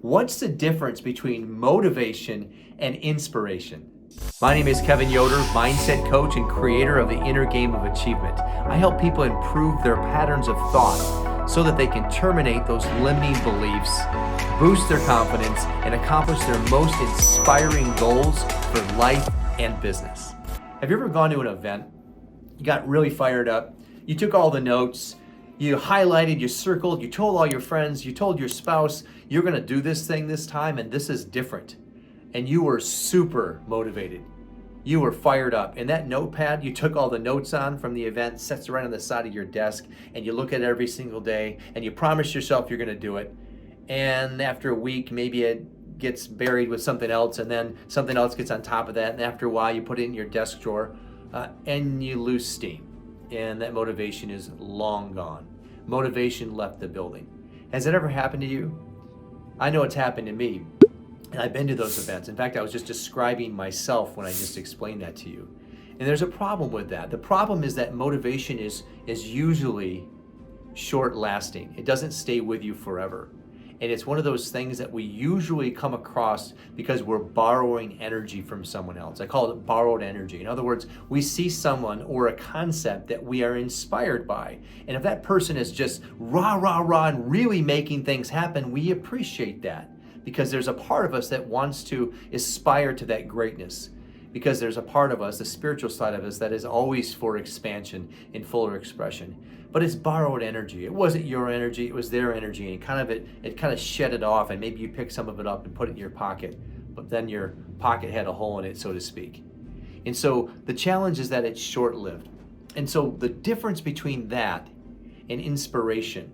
What's the difference between motivation and inspiration? My name is Kevin Yoder, mindset coach and creator of the Inner Game of Achievement. I help people improve their patterns of thought so that they can terminate those limiting beliefs, boost their confidence, and accomplish their most inspiring goals for life and business. Have you ever gone to an event? You got really fired up, you took all the notes, you highlighted, you circled, you told all your friends, you told your spouse, you're gonna do this thing this time and this is different. And you were super motivated. You were fired up. And that notepad you took all the notes on from the event sits right on the side of your desk, and you look at it every single day and you promise yourself you're gonna do it. And after a week, maybe it gets buried with something else, and then something else gets on top of that. And after a while, you put it in your desk drawer and you lose steam. And that motivation is long gone. Motivation left the building. Has it ever happened to you? I know it's happened to me. And I've been to those events. In fact, I was just describing myself when I just explained that to you. And there's a problem with that. The problem is that motivation is usually short lasting. It doesn't stay with you forever. And it's one of those things that we usually come across because we're borrowing energy from someone else. I call it borrowed energy. In other words, we see someone or a concept that we are inspired by. And if that person is just rah, rah, rah, and really making things happen, we appreciate that because there's a part of us that wants to aspire to that greatness. Because there's a part of us, the spiritual side of us, that is always for expansion and fuller expression. But it's borrowed energy. It wasn't your energy, it was their energy, and it kind of shed it off, and maybe you pick some of it up and put it in your pocket, but then your pocket had a hole in it, so to speak. And so the challenge is that it's short-lived. And so the difference between that and inspiration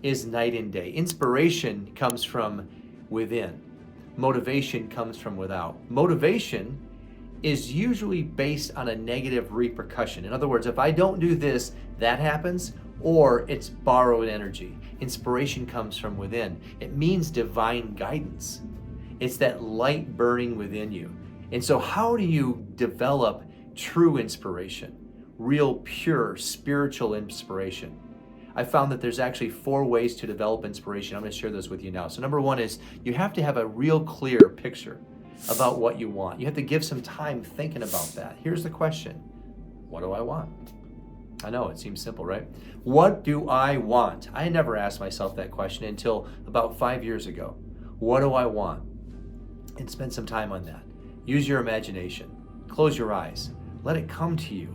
is night and day. Inspiration comes from within. Motivation comes from without. Motivation is usually based on a negative repercussion. In other words, if I don't do this, that happens, or it's borrowed energy. Inspiration comes from within. It means divine guidance. It's that light burning within you. And so how do you develop true inspiration? Real, pure, spiritual inspiration? I found that there's actually 4 ways to develop inspiration. I'm going to share this with you now. So number 1 is you have to have a real clear picture about what you want. You have to give some time thinking about that. Here's the question. What do I want? I know, it seems simple, right? What do I want? I never asked myself that question until about 5 years ago. What do I want? And spend some time on that. Use your imagination. Close your eyes. Let it come to you.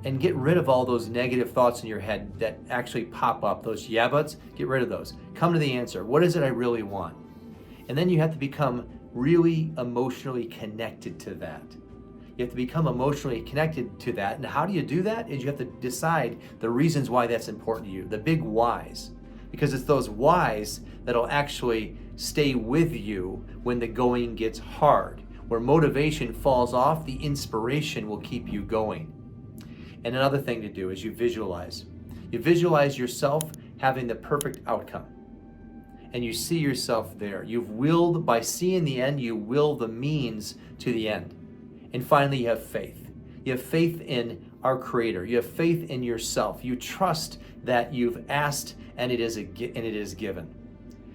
And get rid of all those negative thoughts in your head that actually pop up. Those yeah buts, get rid of those. Come to the answer. What is it I really want? And then you have to become really emotionally connected to that. You have to become emotionally connected to that. And how do you do that? Is you have to decide the reasons why that's important to you, the big whys. Because it's those whys that'll actually stay with you when the going gets hard. Where motivation falls off, the inspiration will keep you going. And another thing to do is you visualize. You visualize yourself having the perfect outcome. And you see yourself there. You've willed, by seeing the end, you will the means to the end. And finally, you have faith. You have faith in our Creator. You have faith in yourself. You trust that you've asked and it is given.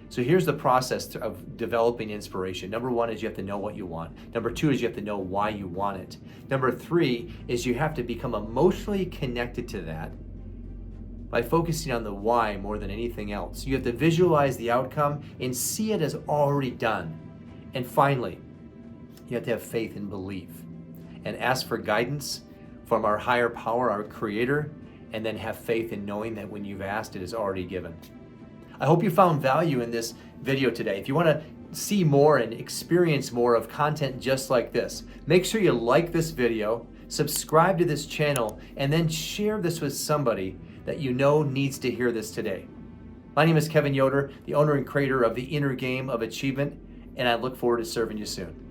So here's the process of developing inspiration. Number 1 is you have to know what you want. Number 2 is you have to know why you want it. Number 3 is you have to become emotionally connected to that by focusing on the why more than anything else. You have to visualize the outcome and see it as already done. And finally, you have to have faith and belief and ask for guidance from our higher power, our Creator, and then have faith in knowing that when you've asked, it is already given. I hope you found value in this video today. If you want to see more and experience more of content just like this, make sure you like this video, subscribe to this channel, and then share this with somebody that you know needs to hear this today. My name is Kevin Yoder, the owner and creator of the Inner Game of Achievement, and I look forward to serving you soon.